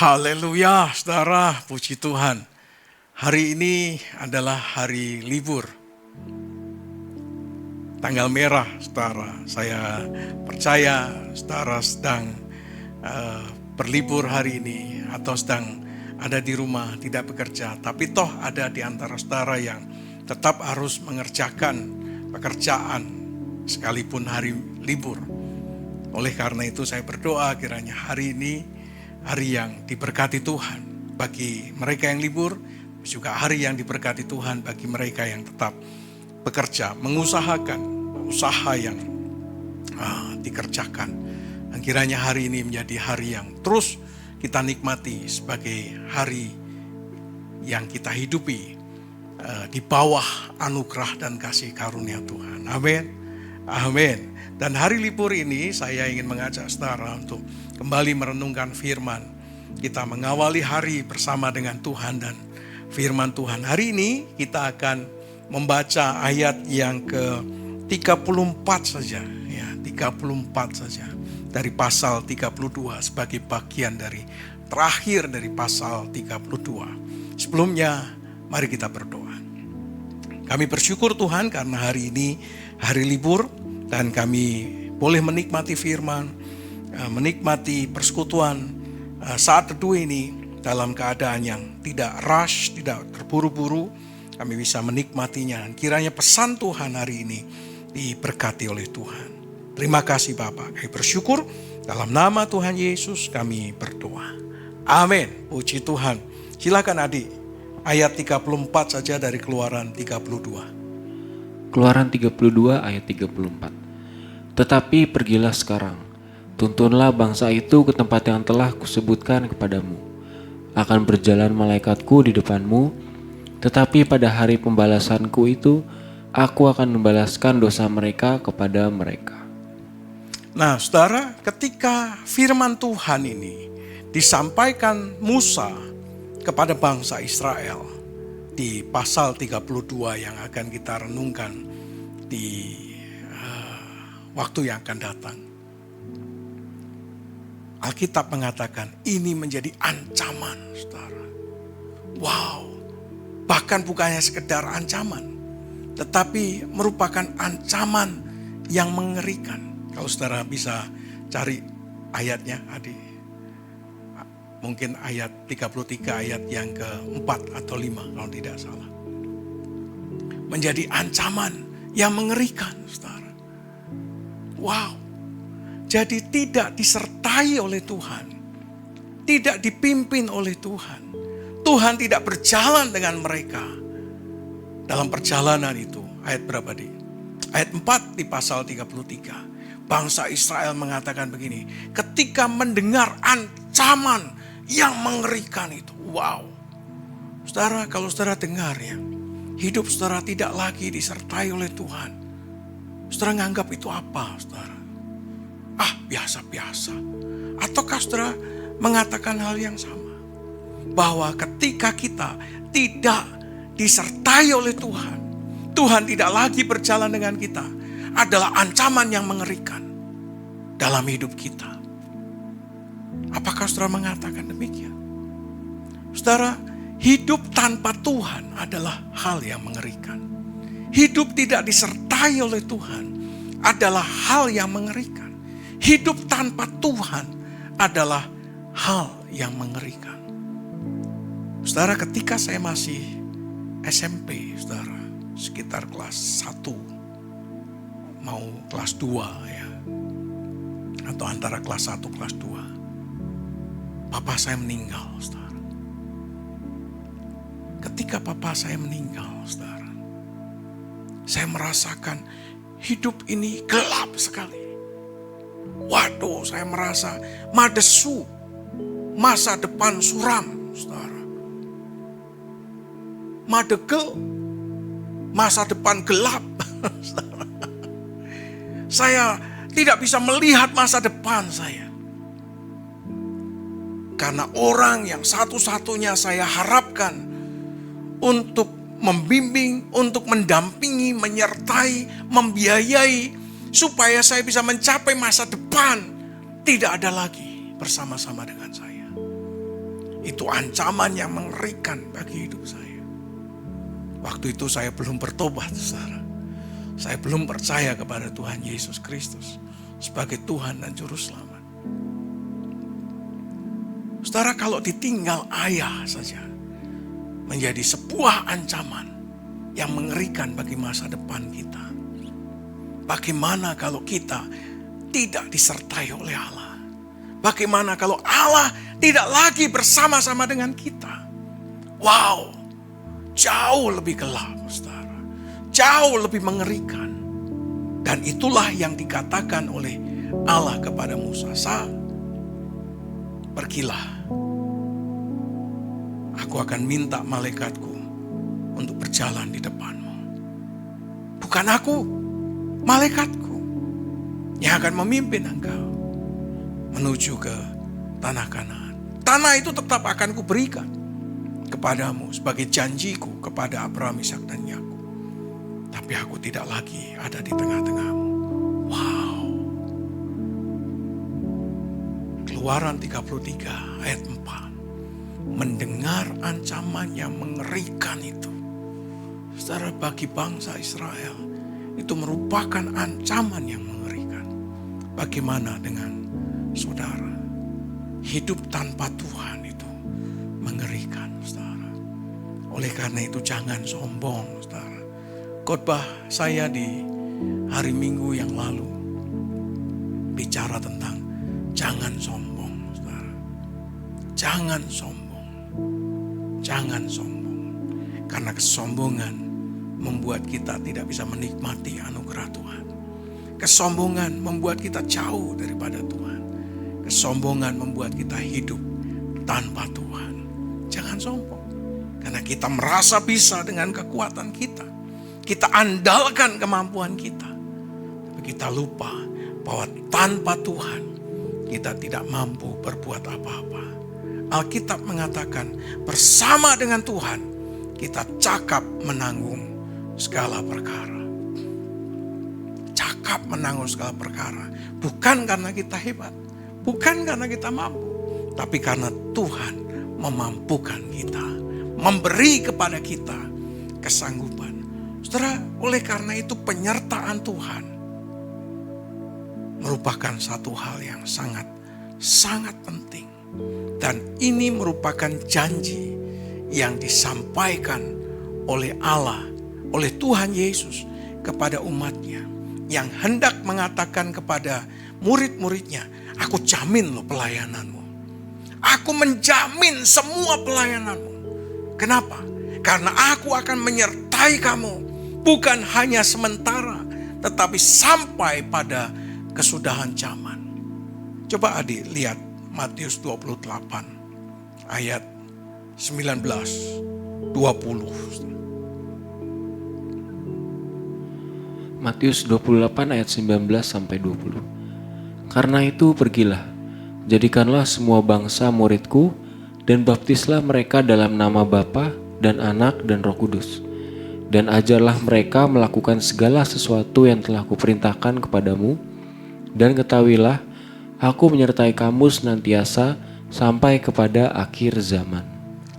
Haleluya, saudara, puji Tuhan. Hari ini adalah hari libur. Tanggal merah, saudara. Saya percaya saudara sedang berlibur hari ini atau sedang ada di rumah, tidak bekerja. Tapi toh ada di antara saudara yang tetap harus mengerjakan pekerjaan sekalipun hari libur. Oleh karena itu saya berdoa kiranya hari ini hari yang diberkati Tuhan bagi mereka yang libur, juga hari yang diberkati Tuhan bagi mereka yang tetap bekerja, mengusahakan usaha yang dikerjakan. Dan kiranya hari ini menjadi hari yang terus kita nikmati sebagai hari yang kita hidupi di bawah anugerah dan kasih karunia Tuhan. Amin. Amin. Dan hari libur ini saya ingin mengajak saudara untuk kembali merenungkan firman. Kita mengawali hari bersama dengan Tuhan dan firman Tuhan. Hari ini kita akan membaca ayat yang ke-34 saja. Ya, 34 saja. Dari pasal 32 sebagai bagian dari terakhir dari pasal 32. Sebelumnya mari kita berdoa. Kami bersyukur Tuhan karena hari ini hari libur dan kami boleh menikmati firman, menikmati persekutuan saat teduh ini dalam keadaan yang tidak rush, tidak terburu-buru. Kami bisa menikmatinya. Kiranya pesan Tuhan hari ini diberkati oleh Tuhan. Terima kasih Bapak. Kami bersyukur dalam nama Tuhan Yesus kami berdoa. Amin. Puji Tuhan. Silakan adik. Ayat 34 saja dari Keluaran 32. Keluaran 32 ayat 34. Tetapi pergilah sekarang, tuntunlah bangsa itu ke tempat yang telah kusebutkan kepadamu. Akan berjalan malaikatku di depanmu, tetapi pada hari pembalasanku itu, aku akan membalaskan dosa mereka kepada mereka. Nah saudara, ketika firman Tuhan ini disampaikan Musa kepada bangsa Israel di pasal 32 yang akan kita renungkan di waktu yang akan datang. Alkitab mengatakan ini menjadi ancaman, saudara. Wow, bahkan bukannya sekedar ancaman, tetapi merupakan ancaman yang mengerikan. Kalau saudara bisa cari ayatnya, adik. Mungkin ayat 33, ayat yang ke-4 atau 5 kalau tidak salah. Menjadi ancaman yang mengerikan, saudara. Wow, jadi tidak disertai oleh Tuhan, tidak dipimpin oleh Tuhan. Tuhan tidak berjalan dengan mereka dalam perjalanan itu. Ayat berapa di? Ayat 4 di pasal 33. Bangsa Israel mengatakan begini, ketika mendengar ancaman yang mengerikan itu. Wow, saudara, kalau saudara dengar ya, hidup saudara tidak lagi disertai oleh Tuhan. Saudara nganggap itu apa, saudara? Biasa-biasa. Ataukah saudara mengatakan hal yang sama? Bahwa ketika kita tidak disertai oleh Tuhan, Tuhan tidak lagi berjalan dengan kita, adalah ancaman yang mengerikan dalam hidup kita. Apakah saudara mengatakan demikian? Saudara, hidup tanpa Tuhan adalah hal yang mengerikan. Hidup tidak disertai oleh Tuhan adalah hal yang mengerikan. Hidup tanpa Tuhan adalah hal yang mengerikan. Saudara, ketika saya masih SMP, saudara, sekitar kelas 1 mau kelas 2 ya, atau antara kelas 1 kelas 2, papa saya meninggal, saudara. Ketika papa saya meninggal, saudara, saya merasakan hidup ini gelap sekali. Waduh, saya merasa madesu, masa depan suram, saudara. Madegel, masa depan gelap. Saya tidak bisa melihat masa depan saya. Karena orang yang satu-satunya saya harapkan untuk membimbing, untuk mendampingi, menyertai, membiayai, supaya saya bisa mencapai masa depan, tidak ada lagi bersama-sama dengan saya. Itu ancaman yang mengerikan bagi hidup saya. Waktu itu saya belum bertobat, saudara. Saya belum percaya kepada Tuhan Yesus Kristus sebagai Tuhan dan Juru Selamat. Saudara, kalau ditinggal ayah saja menjadi sebuah ancaman yang mengerikan bagi masa depan kita. Bagaimana kalau kita tidak disertai oleh Allah? Bagaimana kalau Allah tidak lagi bersama-sama dengan kita? Wow, jauh lebih gelap, saudara. Jauh lebih mengerikan. Dan itulah yang dikatakan oleh Allah kepada Musa. Pergilah. Aku akan minta malaikatku untuk berjalan di depanmu. Bukan aku, malaikatku yang akan memimpin engkau menuju ke tanah Kanaan. Tanah itu tetap akan kuberikan kepadamu sebagai janjiku kepada Abraham, Ishak dan Yakub. Tapi aku tidak lagi ada di tengah-tengahmu. Wow. Keluaran 33 ayat 4. Mendengar ancaman yang mengerikan itu. Saudara, bagi bangsa Israel itu merupakan ancaman yang mengerikan. Bagaimana dengan saudara? Hidup tanpa Tuhan itu mengerikan, saudara. Oleh karena itu jangan sombong, saudara. Khotbah saya di hari Minggu yang lalu bicara tentang jangan sombong, saudara. Jangan sombong. Jangan sombong. Karena kesombongan membuat kita tidak bisa menikmati anugerah Tuhan. Kesombongan membuat kita jauh daripada Tuhan. Kesombongan membuat kita hidup tanpa Tuhan. Jangan sombong. Karena kita merasa bisa dengan kekuatan kita. Kita andalkan kemampuan kita. Tapi kita lupa bahwa tanpa Tuhan kita tidak mampu berbuat apa-apa. Alkitab mengatakan bersama dengan Tuhan kita cakap menanggung segala perkara. Cakap menanggung segala perkara. Bukan karena kita hebat. Bukan karena kita mampu. Tapi karena Tuhan memampukan kita. Memberi kepada kita kesanggupan. Saudara, oleh karena itu penyertaan Tuhan merupakan satu hal yang sangat penting. Dan ini merupakan janji yang disampaikan oleh Allah, oleh Tuhan Yesus kepada umatnya. Yang hendak mengatakan kepada murid-muridnya, aku jamin loh pelayananmu. Aku menjamin semua pelayananmu. Kenapa? Karena aku akan menyertai kamu. Bukan hanya sementara, tetapi sampai pada kesudahan zaman. Coba adik lihat Matius 28 ayat 19, 20. Matius 28 ayat 19 sampai 20. Karena itu pergilah, jadikanlah semua bangsa muridku dan baptislah mereka dalam nama Bapa dan Anak dan Roh Kudus. Dan ajarlah mereka melakukan segala sesuatu yang telah kuperintahkan kepadamu. Dan ketahuilah, aku menyertai kamu senantiasa sampai kepada akhir zaman.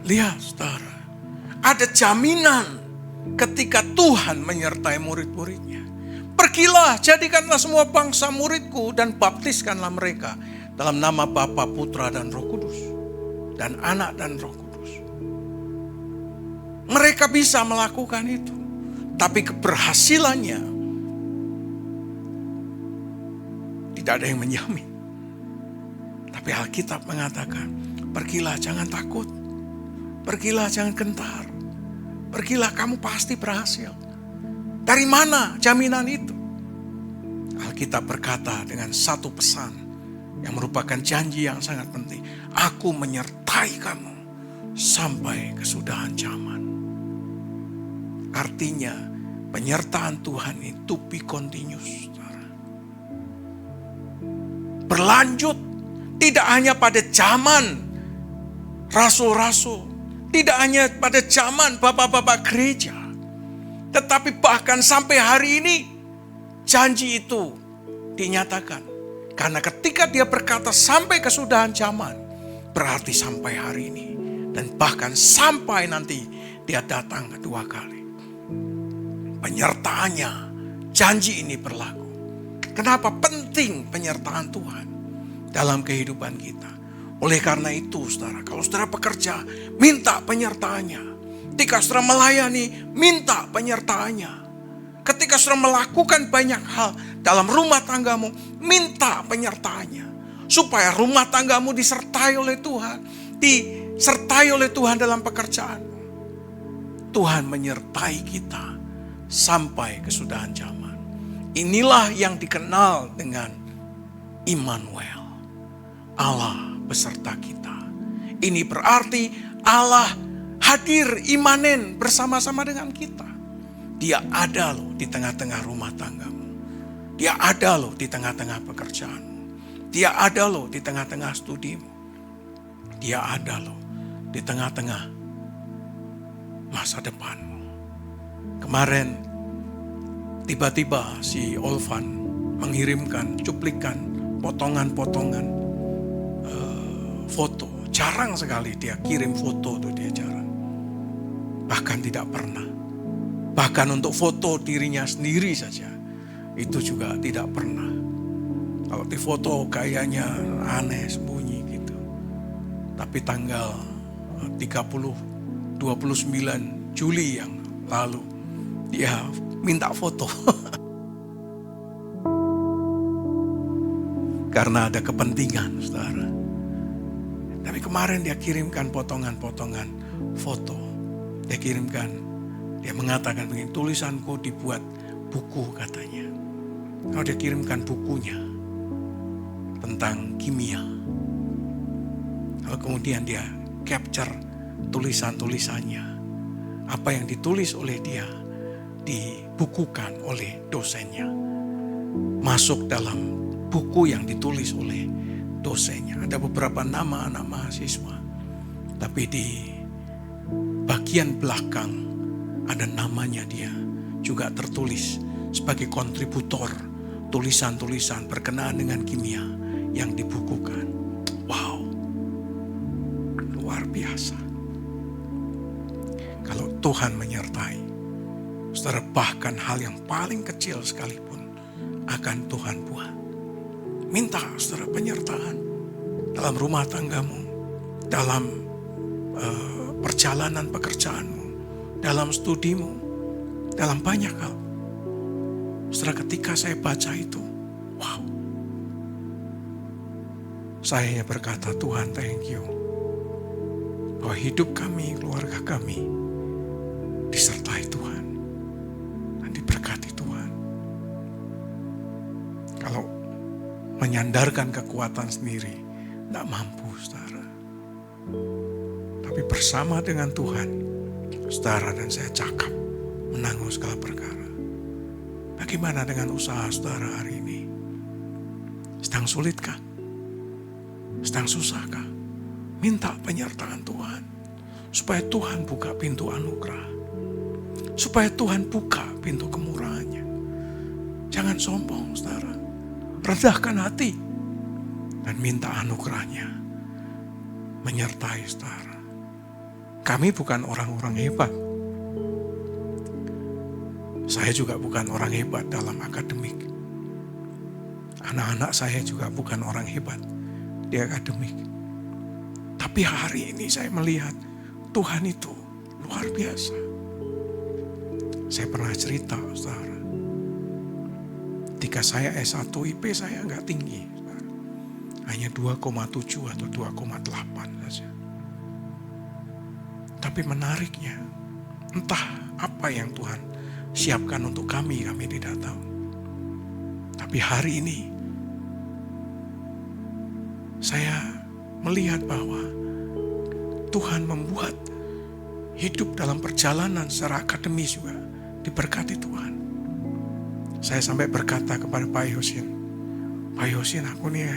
Lihat, saudara, ada jaminan ketika Tuhan menyertai murid-muridnya. Pergilah, jadikanlah semua bangsa muridku dan baptiskanlah mereka dalam nama Bapa, Putra dan Roh Kudus. Dan Anak dan Roh Kudus. Mereka bisa melakukan itu. Tapi keberhasilannya tidak ada yang menjamin. Tapi Alkitab mengatakan, pergilah jangan takut. Pergilah jangan gentar. Pergilah kamu pasti berhasil. Dari mana jaminan itu? Alkitab berkata dengan satu pesan yang merupakan janji yang sangat penting. Aku menyertai kamu sampai kesudahan zaman. Artinya penyertaan Tuhan itu to be continuous. Berlanjut. Tidak hanya pada zaman rasul-rasul. Tidak hanya pada zaman bapak-bapak gereja. Tetapi bahkan sampai hari ini janji itu dinyatakan. Karena ketika dia berkata sampai kesudahan zaman, berarti sampai hari ini. Dan bahkan sampai nanti dia datang kedua kali. Penyertaannya, janji ini berlaku. Kenapa penting penyertaan Tuhan dalam kehidupan kita? Oleh karena itu saudara, kalau saudara bekerja, minta penyertaannya. Ketika saudara melayani, minta penyertaannya. Ketika saudara melakukan banyak hal dalam rumah tanggamu, minta penyertaannya. Supaya rumah tanggamu disertai oleh Tuhan. Disertai oleh Tuhan dalam pekerjaan. Tuhan menyertai kita sampai kesudahan zaman. Inilah yang dikenal dengan Immanuel. Allah beserta kita. Ini berarti Allah hadir imanen bersama-sama dengan kita. Dia ada loh di tengah-tengah rumah tanggamu. Dia ada loh di tengah-tengah pekerjaanmu. Dia ada loh di tengah-tengah studimu. Dia ada loh di tengah-tengah masa depanmu. Kemarin tiba-tiba si Olvan mengirimkan cuplikan potongan-potongan foto. Jarang sekali dia kirim foto tuh, dia jarang. Bahkan tidak pernah. Bahkan untuk foto dirinya sendiri saja itu juga tidak pernah. Kalau di foto kayaknya aneh, sembunyi gitu. Tapi tanggal 29 Juli yang lalu dia minta foto. Karena ada kepentingan, saudara. Tapi kemarin dia kirimkan potongan-potongan foto. Dia kirimkan, dia mengatakan begini, tulisanku dibuat buku katanya. Kalau dia kirimkan bukunya tentang kimia. Lalu kemudian dia capture tulisan-tulisannya. Apa yang ditulis oleh dia dibukukan oleh dosennya. Masuk dalam buku yang ditulis oleh dosennya. Ada beberapa nama anak mahasiswa. Tapi di bagian belakang ada namanya dia juga tertulis sebagai kontributor tulisan-tulisan berkenaan dengan kimia yang dibukukan. Wow, luar biasa. Kalau Tuhan menyertai, saudara, bahkan hal yang paling kecil sekalipun akan Tuhan buat. Minta saudara penyertaan dalam rumah tanggamu, dalam perjalanan pekerjaanmu, dalam studimu, dalam banyak hal. Saudara, ketika saya baca itu, wow. Saya hanya berkata, Tuhan thank you. Bahwa hidup kami, keluarga kami, disertai Tuhan. Dan diberkati Tuhan. Kalau menyandarkan kekuatan sendiri, tidak mampu saudara. Tapi bersama dengan Tuhan, saudara dan saya cakap menanggung segala perkara. Bagaimana dengan usaha saudara hari ini? Sedang sulitkah? Sedang susahkah? Minta penyertaan Tuhan. Supaya Tuhan buka pintu anugerah. Supaya Tuhan buka pintu kemurahannya. Jangan sombong saudara. Rendahkan hati. Dan minta anugerahnya. Menyertai saudara. Kami bukan orang-orang hebat. Saya juga bukan orang hebat dalam akademik. Anak-anak saya juga bukan orang hebat di akademik. Tapi hari ini saya melihat Tuhan itu luar biasa. Saya pernah cerita, saudara. Ketika saya S1 IP saya nggak tinggi. Saudara. Hanya 2,7 atau 2,8 saja. Tapi menariknya, entah apa yang Tuhan siapkan untuk kami tidak tahu. Tapi hari ini, saya melihat bahwa Tuhan membuat hidup dalam perjalanan secara akademis juga diberkati Tuhan. Saya sampai berkata kepada Pak Yosin, Pak Yosin, aku nih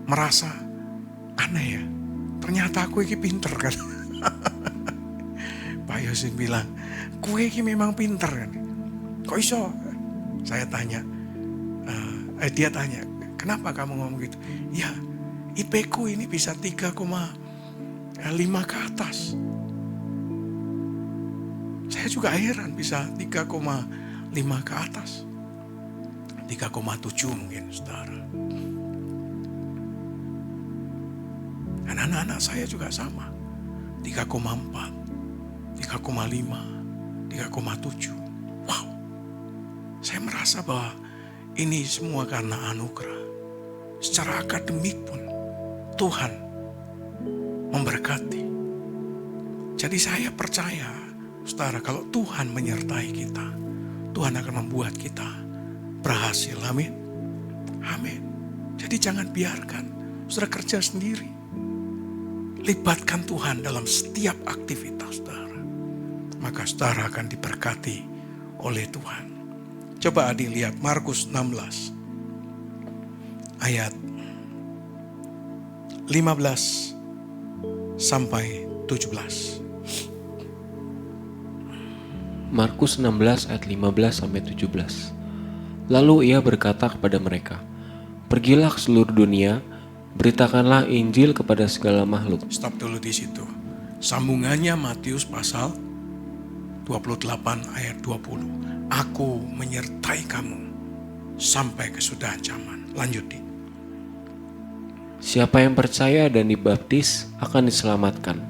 merasa aneh ya. Ternyata aku ini pinter kan. Pak Yosin bilang, kue ini memang pinter kan. Kok iso? Saya tanya, dia tanya, kenapa kamu ngomong gitu? Ya, IP ku ini bisa 3,5 ke atas. Saya juga heran bisa 3,5 ke atas. 3,7 mungkin saudara. Dan anak-anak saya juga sama. 3,4, 3,5, 3,7. Wow. Saya merasa bahwa ini semua karena anugerah. Secara akademik pun Tuhan memberkati. Jadi saya percaya, saudara, kalau Tuhan menyertai kita, Tuhan akan membuat kita berhasil. Amin. Amin. Jadi jangan biarkan saudara kerja sendiri. Libatkan Tuhan dalam setiap aktivitas saudara. Maka saudara akan diberkati oleh Tuhan. Coba adik lihat Markus 16 ayat 15 sampai 17. Markus 16 ayat 15 sampai 17. Lalu ia berkata kepada mereka, "Pergilah ke seluruh dunia, beritakanlah Injil kepada segala makhluk." Stop dulu di situ. Sambungannya Matius pasal 28 ayat 20. Aku menyertai kamu sampai kesudahan zaman. Lanjut di. Siapa yang percaya dan dibaptis akan diselamatkan,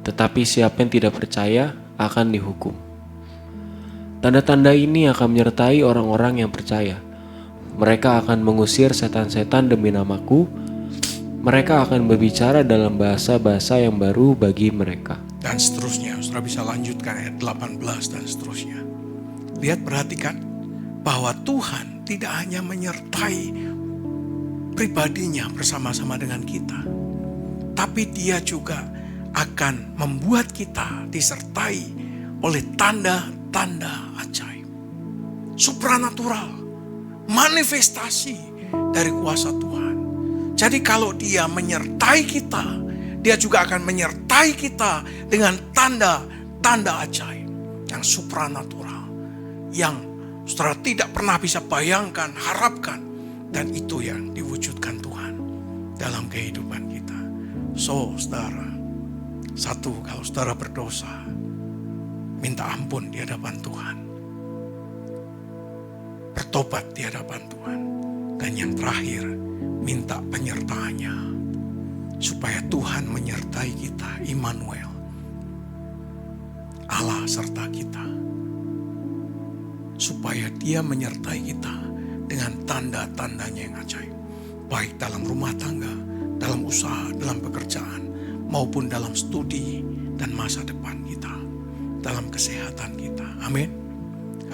tetapi siapa yang tidak percaya akan dihukum. Tanda-tanda ini akan menyertai orang-orang yang percaya. Mereka akan mengusir setan-setan demi namaku. Mereka akan berbicara dalam bahasa-bahasa yang baru bagi mereka. Dan seterusnya, saudara bisa lanjutkan ayat 18 dan seterusnya. Lihat, perhatikan bahwa Tuhan tidak hanya menyertai pribadinya bersama-sama dengan kita, tapi Dia juga akan membuat kita disertai oleh tanda-tanda ajaib, supranatural, manifestasi dari kuasa Tuhan. Jadi kalau Dia menyertai kita, Dia juga akan menyertai kita dengan tanda-tanda ajaib yang supranatural, yang saudara tidak pernah bisa bayangkan, harapkan. Dan itu yang diwujudkan Tuhan dalam kehidupan kita. So, saudara, satu, kalau saudara berdosa, minta ampun di hadapan Tuhan. Bertobat di hadapan Tuhan. Dan yang terakhir, minta penyertaannya. Supaya Tuhan menyertai kita, Immanuel. Allah serta kita. Supaya Dia menyertai kita dengan tanda-tandanya yang ajaib. Baik dalam rumah tangga, dalam usaha, dalam pekerjaan, maupun dalam studi dan masa depan kita. Dalam kesehatan kita. Amin.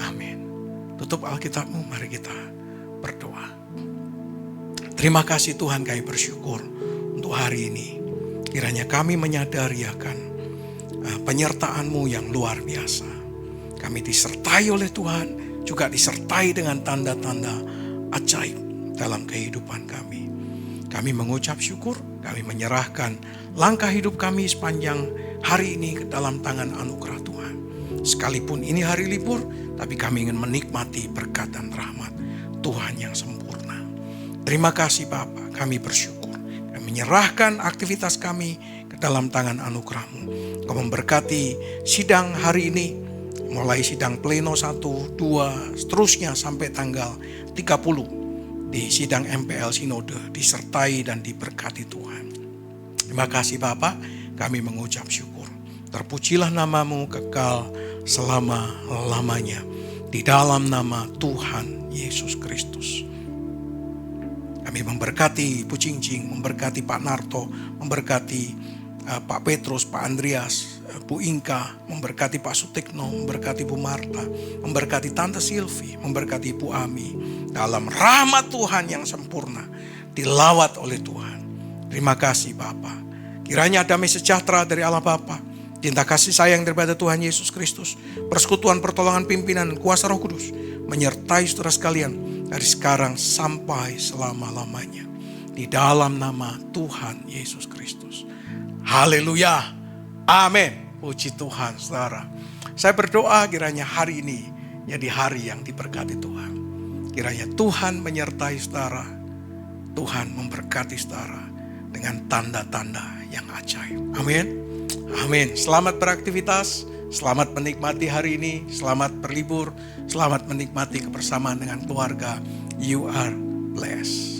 Amin. Tutup Alkitabmu, mari kita berdoa. Terima kasih Tuhan, kami bersyukur untuk hari ini. Kiranya kami menyadari akan penyertaan-Mu yang luar biasa. Kami disertai oleh Tuhan, juga disertai dengan tanda-tanda ajaib dalam kehidupan kami. Kami mengucap syukur, kami menyerahkan langkah hidup kami sepanjang hari ini ke dalam tangan anugerah Tuhan. Sekalipun ini hari libur, tapi kami ingin menikmati berkat dan rahmat Tuhan yang sempurna. Terima kasih Bapa, kami bersyukur. Kami menyerahkan aktivitas kami ke dalam tangan anugerah-Mu. Kau memberkati sidang hari ini, mulai sidang pleno 1, 2, seterusnya sampai tanggal 30 di sidang MPL Sinode, disertai dan diberkati Tuhan. Terima kasih Bapa, kami mengucap syukur. Terpujilah nama-Mu kekal selama-lamanya. Di dalam nama Tuhan Yesus Kristus. Kami memberkati Ibu Cincing, memberkati Pak Narto, memberkati Pak Petrus, Pak Andreas, Bu Inka, memberkati Pak Sutikno, memberkati Bu Marta, memberkati Tante Silvi, memberkati Ibu Ami. Dalam rahmat Tuhan yang sempurna, dilawat oleh Tuhan. Terima kasih Bapa. Kiranya damai sejahtera dari Allah Bapa, cinta kasih sayang daripada Tuhan Yesus Kristus, persekutuan pertolongan pimpinan kuasa Roh Kudus, menyertai saudara sekalian dari sekarang sampai selama-lamanya. Di dalam nama Tuhan Yesus Kristus. Haleluya. Amin. Puji Tuhan saudara. Saya berdoa kiranya hari ini jadi hari yang diberkati Tuhan. Kiranya Tuhan menyertai saudara. Tuhan memberkati saudara. dengan tanda-tanda yang ajaib. Amin. Amin. Selamat beraktivitas, selamat menikmati hari ini, selamat berlibur, selamat menikmati kebersamaan dengan keluarga. You are blessed.